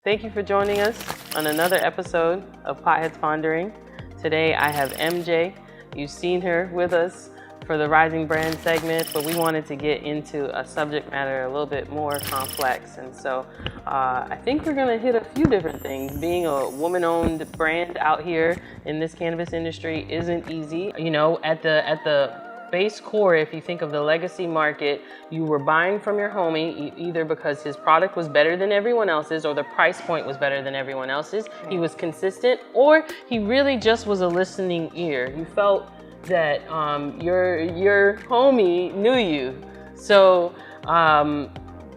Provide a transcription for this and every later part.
Thank you for joining us on another episode of Potheads Pondering. Today I have MJ. You've seen her with us for the Rising Brand segment, but we wanted to get into a subject matter a little bit more complex. And so I think we're gonna hit a few different things. Being a woman-owned brand out here in this cannabis industry isn't easy. You know, at the base core, if you think of the legacy market, you were buying from your homie either because his product was better than everyone else's or the price point was better than everyone else's. He was consistent, or he really just was a listening ear. You felt that your homie knew you. So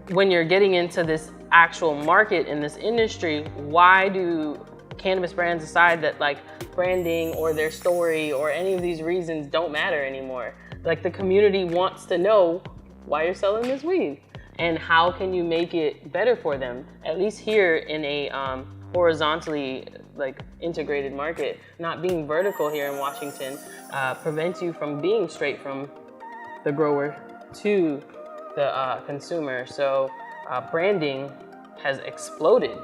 when you're getting into this actual market in this industry, why do cannabis brands decide that like branding or their story or any of these reasons don't matter anymore? Like, the community wants to know why you're selling this weed and how can you make it better for them, at least here in a horizontally like integrated market. Not being vertical here in Washington prevents you from being straight from the grower to the consumer. So branding has exploded,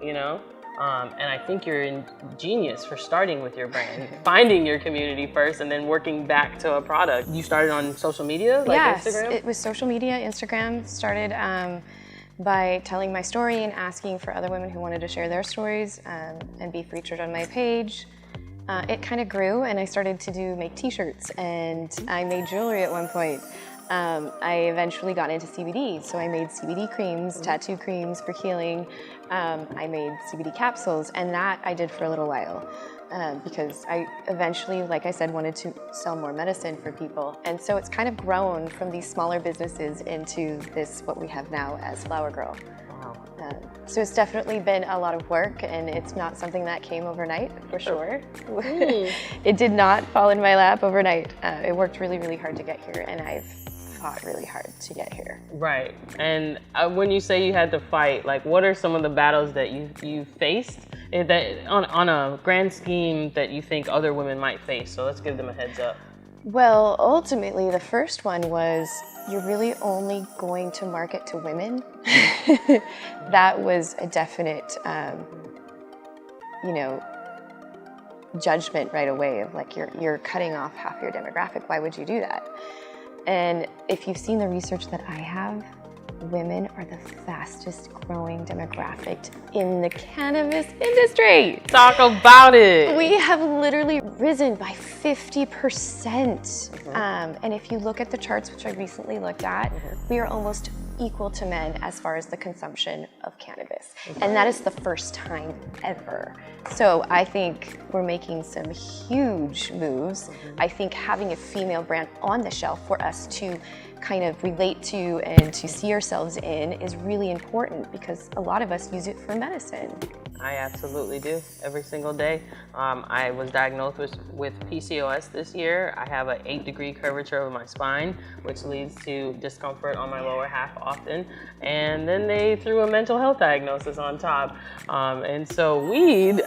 you know? And I think you're ingenious for starting with your brand, finding your community first and then working back to a product. You started on social media, like Instagram? It was social media, Instagram. Started by telling my story and asking for other women who wanted to share their stories and be featured on my page. It kind of grew, and I started to make t-shirts, and I made jewelry at one point. I eventually got into CBD, so I made CBD creams, tattoo creams for healing. I made CBD capsules, and that I did for a little while because I eventually, like I said, wanted to sell more medicine for people. And so it's kind of grown from these smaller businesses into this, what we have now as Flower Girl. So it's definitely been a lot of work, and it's not something that came overnight, for sure. It did not fall in my lap overnight. It worked really, really hard to get here, and I've fought really hard to get here. Right. And when you say you had to fight, like, what are some of the battles that you faced that on a grand scheme that you think other women might face? So let's give them a heads up. Well, ultimately, the first one was, you're really only going to market to women. That was a definite, judgment right away of like, you're cutting off half your demographic. Why would you do that? And if you've seen the research that I have, women are the fastest growing demographic in the cannabis industry. Talk about it. We have literally risen by 50%. And if you look at the charts, which I recently looked at, we are almost equal to men as far as the consumption of cannabis. And that is the first time ever. So I think we're making some huge moves. I think having a female brand on the shelf for us to kind of relate to and to see ourselves in is really important, because a lot of us use it for medicine. I absolutely do, every single day. I was diagnosed with PCOS this year. I have an 8-degree curvature of my spine, which leads to discomfort on my lower half often. And then they threw a mental health diagnosis on top. And so weed,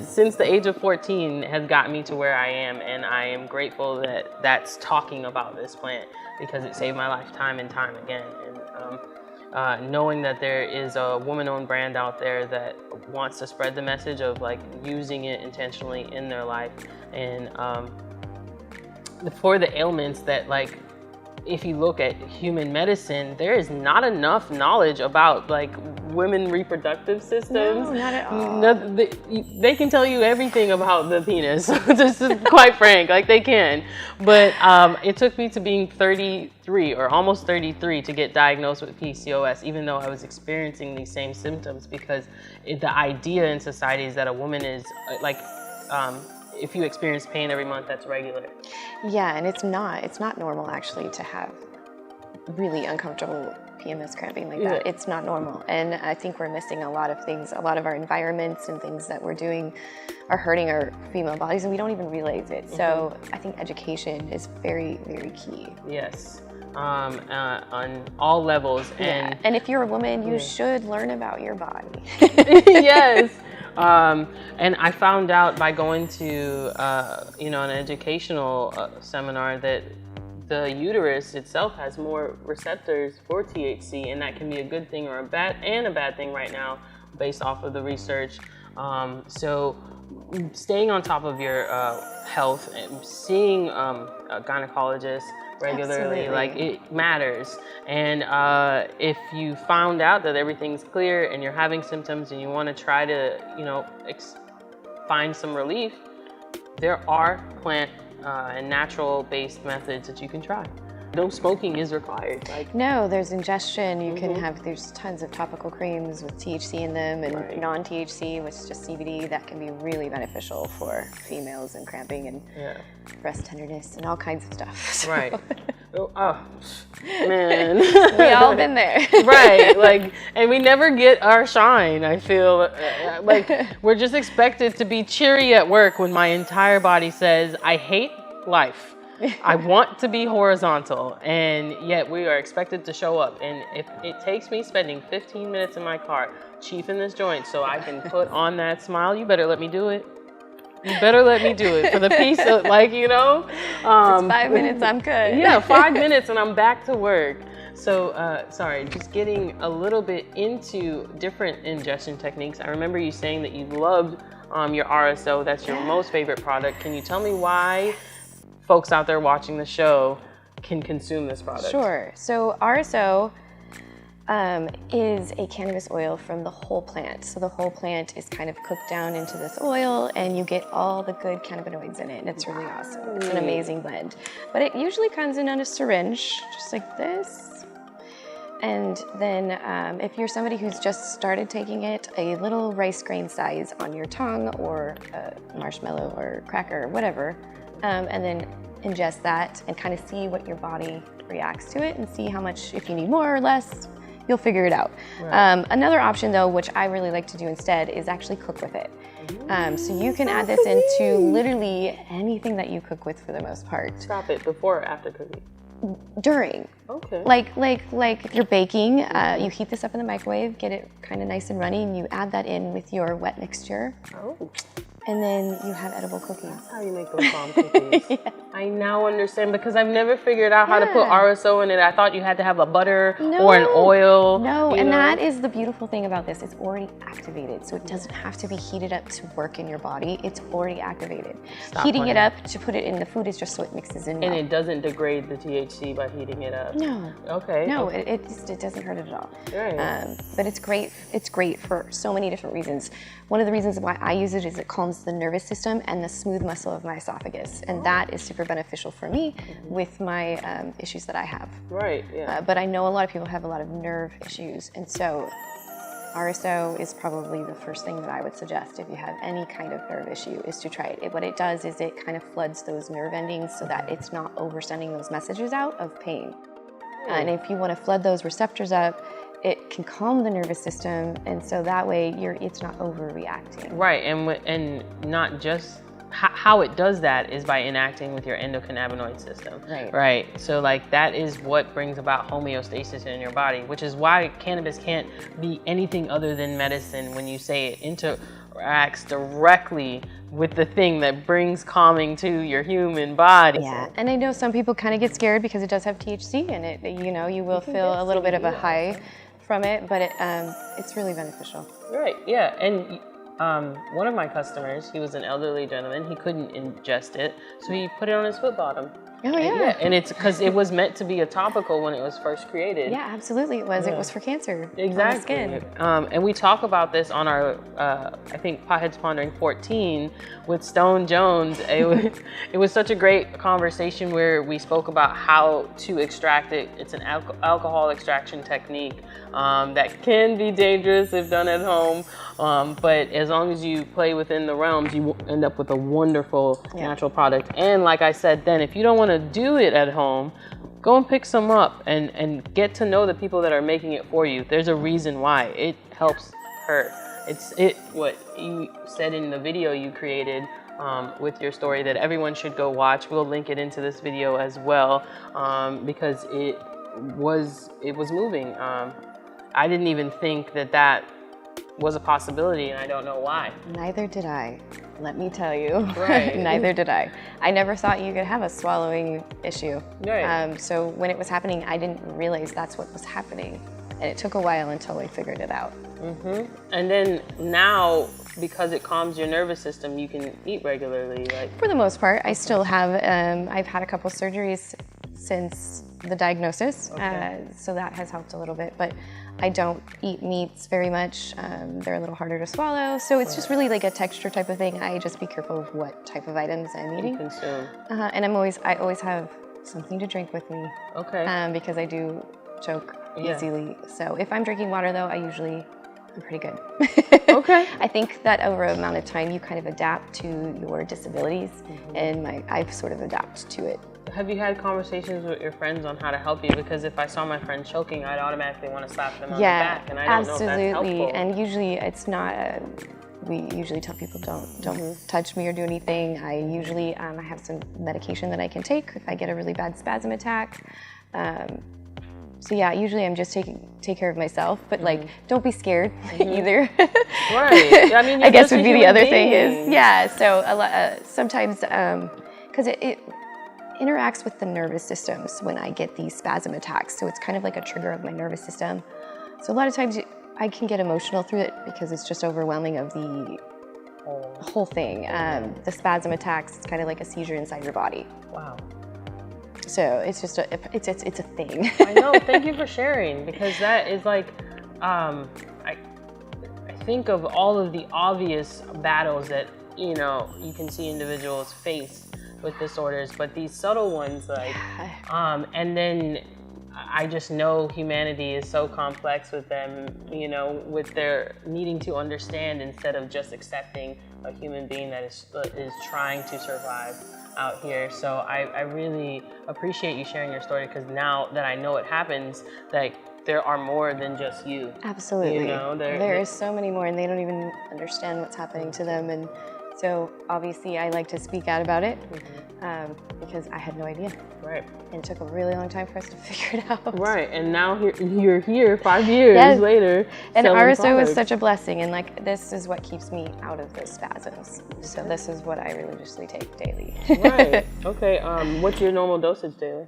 since the age of 14, has got me to where I am. And I am grateful that that's talking about this plant, because it saved my life time and time again. And knowing that there is a woman-owned brand out there that wants to spread the message of like using it intentionally in their life, and for the ailments that, like, if you look at human medicine, there is not enough knowledge about like women reproductive systems. No, not at all. They can tell you everything about the penis, just to be quite frank, like they can. But it took me to being 33 or almost 33 to get diagnosed with PCOS, even though I was experiencing these same symptoms, because the idea in society is that a woman is like, if you experience pain every month, that's regular. Yeah, and it's not normal actually to have really uncomfortable PMS cramping like that. It's not normal. And I think we're missing a lot of things. A lot of our environments and things that we're doing are hurting our female bodies, and we don't even realize it. So I think education is very, very key. Yes. On all levels. And if you're a woman, you should learn about your body. Yes. And I found out by going to, an educational seminar that the uterus itself has more receptors for THC, and that can be a good thing or a bad thing right now based off of the research. So staying on top of your health and seeing a gynecologist regularly, Absolutely. like it matters. And if you found out that everything's clear and you're having symptoms and you want to try to, find some relief, there are plant and natural based methods that you can try. No smoking is required. No, there's ingestion. You can have, there's tons of topical creams with THC in them and non-THC, which is just CBD, that can be really beneficial for females and cramping and breast tenderness and all kinds of stuff. So. Right. Oh, man. We all been there. Right. And we never get our shine, I feel. We're just expected to be cheery at work when my entire body says, I hate life. I want to be horizontal, and yet we are expected to show up. And if it takes me spending 15 minutes in my car chiefing this joint so I can put on that smile, you better let me do it. You better let me do it for the peace of, It's 5 minutes, I'm good. Yeah, 5 minutes and I'm back to work. So, sorry, just getting a little bit into different ingestion techniques. I remember you saying that you loved your RSO. That's your most favorite product. Can you tell me why folks out there watching the show can consume this product? Sure. So RSO is a cannabis oil from the whole plant. So the whole plant is kind of cooked down into this oil and you get all the good cannabinoids in it. And it's really awesome. It's an amazing blend. But it usually comes in on a syringe, just like this. And then if you're somebody who's just started taking it, a little rice grain size on your tongue or a marshmallow or cracker or whatever, and then ingest that and kind of see what your body reacts to it and see how much, if you need more or less, you'll figure it out. Right. Another option though, which I really like to do instead, is actually cook with it. So you can add this into literally anything that you cook with for the most part. Stop it, before or after cooking? During. Okay. Like if you're baking, you heat this up in the microwave, get it kind of nice and runny, and you add that in with your wet mixture. Oh. And then you have edible cookies. That's how you make those bomb cookies. Yeah. I now understand, because I've never figured out how to put RSO in it. I thought you had to have a butter or an oil. No, and that is the beautiful thing about this. It's already activated, so it doesn't have to be heated up to work in your body. It's already activated. Heating it up to put it in the food is just so it mixes in well. And it doesn't degrade the THC by heating it up? No. Okay. No, it doesn't hurt it at all. Right. But it's great. It's great for so many different reasons. One of the reasons why I use it is it calms the nervous system and the smooth muscle of my esophagus, and that is super beneficial for me with my issues that I have. Right, yeah. But I know a lot of people have a lot of nerve issues, and so RSO is probably the first thing that I would suggest if you have any kind of nerve issue, is to try it. What it does is it kind of floods those nerve endings so that it's not oversending those messages out of pain. And if you want to flood those receptors up, it can calm the nervous system, and so that way it's not overreacting. Right, and not just how it does that is by enacting with your endocannabinoid system. Right. So that is what brings about homeostasis in your body, which is why cannabis can't be anything other than medicine when you say it interacts directly with the thing that brings calming to your human body. Yeah, and I know some people kind of get scared because it does have THC in it. You will feel a little bit of a high from it, but it's really beneficial. Right, yeah, and one of my customers, he was an elderly gentleman, he couldn't ingest it, so he put it on his foot bottom. Oh yeah. And it's because it was meant to be a topical when it was first created. Yeah, absolutely it was. Yeah. It was for cancer. Exactly. On the skin. And we talk about this on our, I think, Potheads Pondering 14 with Stone Jones. It was such a great conversation where we spoke about how to extract it. It's an alcohol extraction technique that can be dangerous if done at home. But as long as you play within the realms, you end up with a wonderful natural product. And like I said then, if you don't want to do it at home, go and pick some up and get to know the people that are making it for you. There's a reason why. It helps her. What you said in the video you created with your story that everyone should go watch. We'll link it into this video as well because it was moving. I didn't even think that was a possibility, and I don't know why. Neither did I, let me tell you. Right. Neither did I. I never thought you could have a swallowing issue. Right. So when it was happening, I didn't realize that's what was happening. And it took a while until I figured it out. And then now, because it calms your nervous system, you can eat regularly, like? For the most part, I still have, I've had a couple surgeries since the diagnosis, so that has helped a little bit, but I don't eat meats very much. They're a little harder to swallow, so it's just really like a texture type of thing. I just be careful of what type of items I'm eating. Consume. And I always have something to drink with me. Because I do choke easily. So if I'm drinking water though, I'm pretty good. I think that over an amount of time you kind of adapt to your disabilities, and I've sort of adapted to it. Have you had conversations with your friends on how to help you? Because if I saw my friend choking, I'd automatically want to slap them on the back, and I don't know if that's helpful. And usually it's not. We usually tell people don't touch me or do anything. I usually I have some medication that I can take if I get a really bad spasm attack. So yeah, usually I'm just take care of myself, but like don't be scared either. Right. I mean, I guess would be the other thing is So sometimes because it interacts with the nervous systems when I get these spasm attacks. So it's kind of like a trigger of my nervous system. So a lot of times I can get emotional through it because it's just overwhelming of the whole thing. The spasm attacks, it's kind of like a seizure inside your body. Wow. So it's just it's a thing. I know. Thank you for sharing, because that is like, I think of all of the obvious battles that you can see individuals face with disorders, but these subtle ones, like, and then I just know humanity is so complex with them, with their needing to understand instead of just accepting a human being that is trying to survive out here. So I really appreciate you sharing your story, because now that I know it happens, like, there are more than just you. Absolutely. There is so many more, and they don't even understand what's happening to them. And so obviously I like to speak out about it because I had no idea. Right. And it took a really long time for us to figure it out. Right. And now you're here 5 years later. And RSO is such a blessing. And like, this is what keeps me out of those spasms. So this is what I religiously take daily. Right. Okay. What's your normal dosage daily?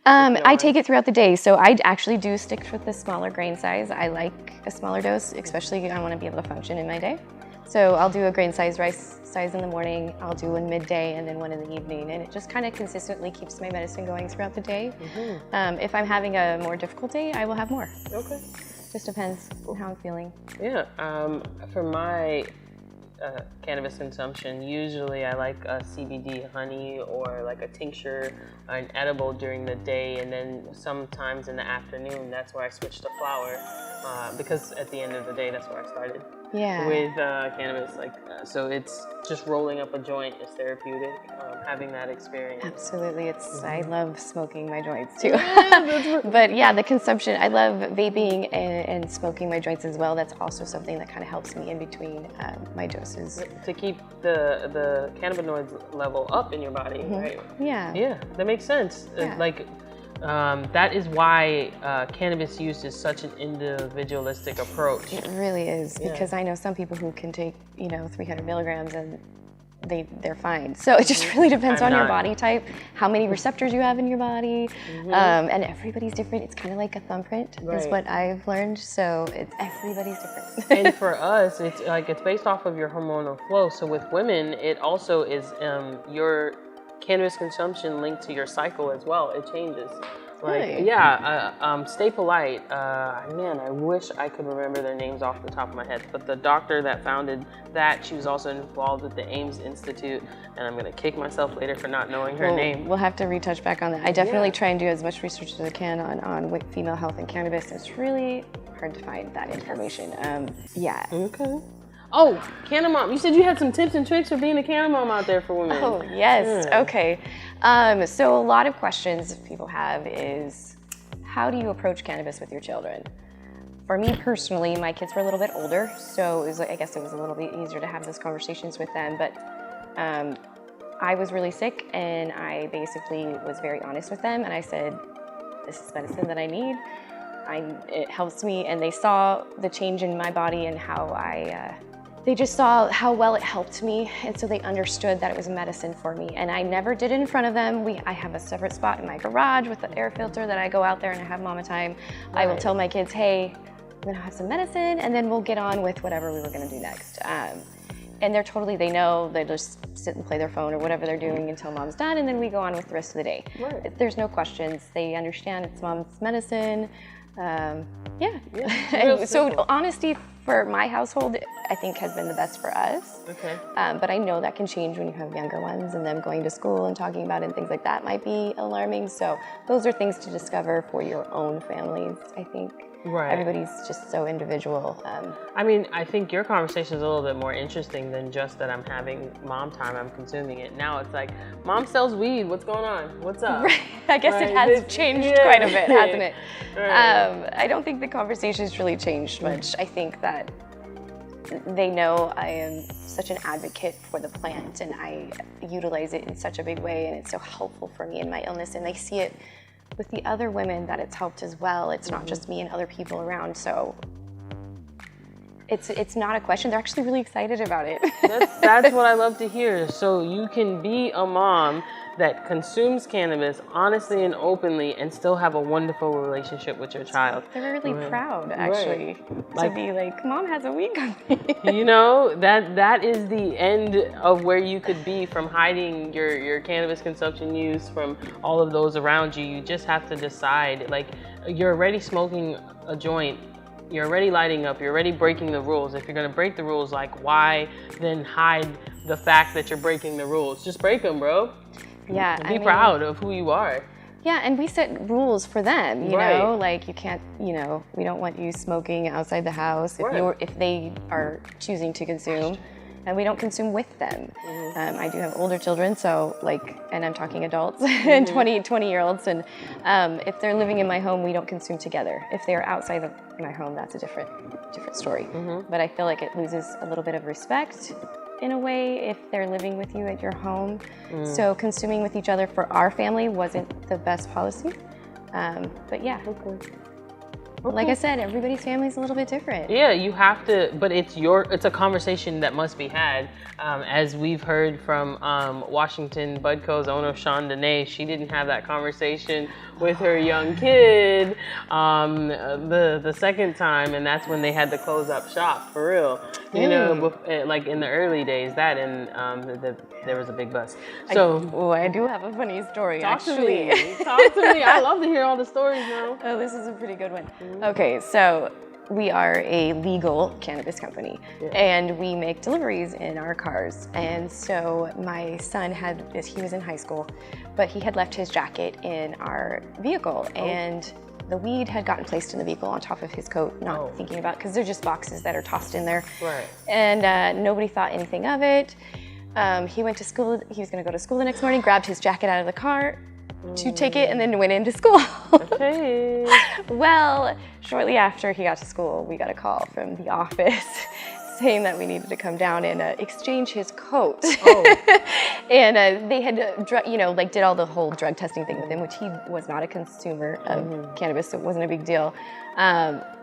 I take it throughout the day. So I actually do stick with the smaller grain size. I like a smaller dose, especially I want to be able to function in my day. So I'll do a grain size rice size in the morning, I'll do one midday, and then one in the evening. And it just kind of consistently keeps my medicine going throughout the day. If I'm having a more difficult day, I will have more. Okay. Just depends on how I'm feeling. Yeah. For my cannabis consumption, usually I like a CBD honey or like a tincture, an edible during the day, and then sometimes in the afternoon, that's where I switch to flower, because at the end of the day, that's where I started. With cannabis, so it's just rolling up a joint is therapeutic, having that experience. Absolutely, I love smoking my joints too. But yeah, the consumption, I love vaping and smoking my joints as well. That's also something that kind of helps me in between my doses. To keep the cannabinoids level up in your body, right? Yeah, that makes sense. That is why cannabis use is such an individualistic approach. It really is, because I know some people who can take 300 milligrams and they're fine. So it just really depends on your body type, how many receptors you have in your body, and everybody's different. It's kind of like a thumbprint, is what I've learned. So everybody's different. And for us, it's based off of your hormonal flow. So with women, it also is your cannabis consumption linked to your cycle as well. It changes. Stay Polite. Man, I wish I could remember their names off the top of my head. But the doctor that founded that, she was also involved with the Ames Institute, and I'm gonna kick myself later for not knowing her name. We'll have to retouch back on that. I definitely try and do as much research as I can on female health and cannabis. It's really hard to find that information. Okay. Oh, Canna Mom, you said you had some tips and tricks for being a Canna Mom out there for women. Oh, yes. Okay. So a lot of questions people have is, how do you approach cannabis with your children? For me personally, my kids were a little bit older, so I guess it was a little bit easier to have those conversations with them. But I was really sick, and I basically was very honest with them, and I said, this is medicine that I need. It helps me, and they saw the change in my body and how I they just saw how well it helped me, and so they understood that it was medicine for me. And I never did it in front of them. I have a separate spot in my garage with the air filter that I go out there and I have mama time. Right. I will tell my kids, hey, I'm gonna have some medicine, and then we'll get on with whatever we were gonna do next. And they know, they just sit and play their phone or whatever they're doing until mom's done, and then we go on with the rest of the day. Right. There's no questions. They understand it's mom's medicine. And so honesty for my household, I think, has been the best for us. Okay. But I know that can change when you have younger ones, and them going to school and talking about it and things like that might be alarming. So those are things to discover for your own families, I think. Right. Everybody's just so individual. I mean, I think your conversation is a little bit more interesting than just that I'm having mom time, I'm consuming it. Now it's like, mom sells weed, what's going on? What's up? Right. I guess it has changed quite a bit, hasn't it? Right. I don't think the conversation's really changed much. I think that they know I am such an advocate for the plant, and I utilize it in such a big way, and it's so helpful for me in my illness, and they see it with the other women that it's helped as well. It's not just me and other people around, so it's not a question. They're actually really excited about it. That's what I love to hear. So you can be a mom that consumes cannabis honestly and openly and still have a wonderful relationship with your child. They're really proud, actually, to be like, mom has a weed company. You know, that is the end of where you could be from hiding your cannabis consumption use from all of those around you. You just have to decide, like, you're already smoking a joint, you're already lighting up, you're already breaking the rules. If you're gonna break the rules, like, why then hide the fact that you're breaking the rules? Just break them, bro. Yeah, be proud of who you are. Yeah, and we set rules for them, you know, like you can't, you know, we don't want you smoking outside the house if they are choosing to consume, and we don't consume with them. I do have older children, so and I'm talking adults and 20-year-olds, and if they're living in my home, we don't consume together. If they're outside of my home, that's a different story. But I feel like it loses a little bit of respect in a way if they're living with you at your home. So consuming with each other for our family wasn't the best policy. But yeah, like I said, everybody's family is a little bit different. Yeah, you have to, but it's a conversation that must be had. As we've heard from Washington Budco's owner, Sean Dene, she didn't have that conversation with her young kid the second time, and that's when they had to close up shop, for real. You know, like in the early days, that and there was a big bust. So I do have a funny story, Talk actually. to me. I love to hear all the stories now. Oh, this is a pretty good one. Okay, so we are a legal cannabis company, and we make deliveries in our cars. And so my son he was in high school, but he had left his jacket in our vehicle, and the weed had gotten placed in the vehicle on top of his coat, not thinking about, because they're just boxes that are tossed in there. Right. And nobody thought anything of it. He went to school, he was gonna go to school the next morning, grabbed his jacket out of the car to take it, and then went into school. Okay. Well, shortly after he got to school, we got a call from the office saying that we needed to come down and exchange his coat. And they had, did all the whole drug testing thing with him, which he was not a consumer of cannabis, so it wasn't a big deal.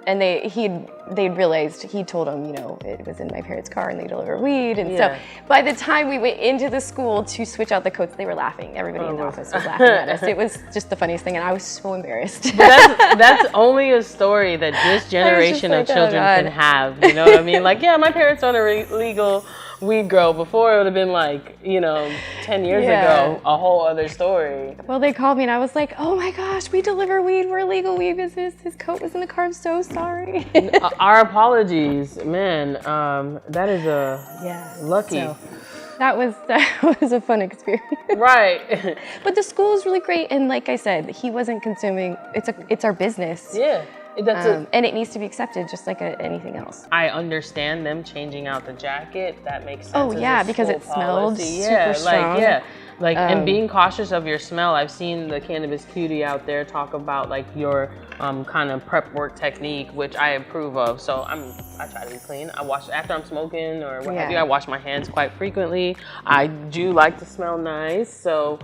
And they'd realized, he told them, it was in my parents' car and they deliver weed. And so by the time we went into the school to switch out the coats, they were laughing. Everybody in the office was laughing at us. It was just the funniest thing, and I was so embarrassed. But that's only a story that this generation of children can have. You know what I mean? Like, yeah, my parents aren't a legal weed grow. Before, it would have been like, 10 years ago, a whole other story. Well, they called me and I was like, oh my gosh, we deliver weed. We're a legal weed business. His coat was in the car. I'm so sorry. Our apologies, man. That is lucky. So, that was a fun experience. Right. But the school is really great, and like I said, he wasn't consuming. It's our business. Yeah. And it needs to be accepted just like anything else. I understand them changing out the jacket. That makes sense. Oh yeah, because it smelled super strong. And being cautious of your smell. I've seen the cannabis cutie out there talk about like your kind of prep work technique, which I approve of. So I try to be clean. I wash after I'm smoking or what have you. I wash my hands quite frequently. I do like to smell nice. So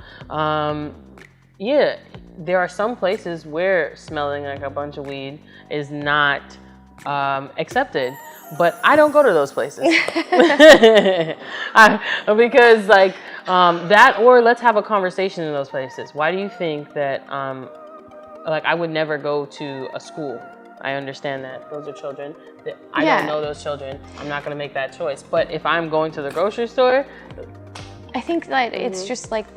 there are some places where smelling like a bunch of weed is not accepted. but I don't go to those places. Because like that, or let's have a conversation in those places. Why do you think that like I would never go to a school? I understand that those are children. I don't know those children. I'm not going to make that choice. But if I'm going to the grocery store, I think that it's just like,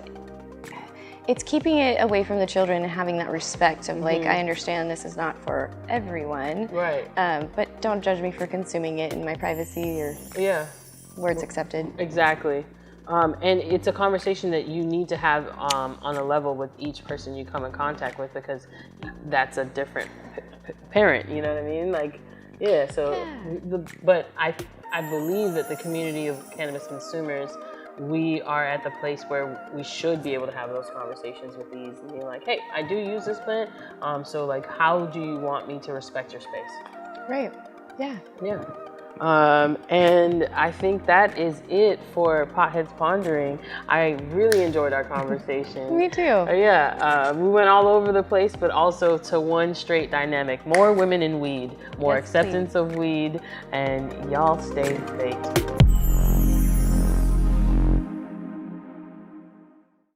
it's keeping it away from the children and having that respect of like, I understand this is not for everyone. Right. But don't judge me for consuming it in my privacy or where it's accepted. Exactly. And it's a conversation that you need to have on a level with each person you come in contact with, because that's a different parent, you know what I mean? Like, but I believe that the community of cannabis consumers, we are at the place where we should be able to have those conversations with these and be like, hey, I do use this plant, so like, how do you want me to respect your space? Right, yeah. Yeah. And I think that is it for Potheads Pondering. I really enjoyed our conversation. Me too. We went all over the place, but also to one straight dynamic. More women in weed, more acceptance of weed, and y'all stay baked.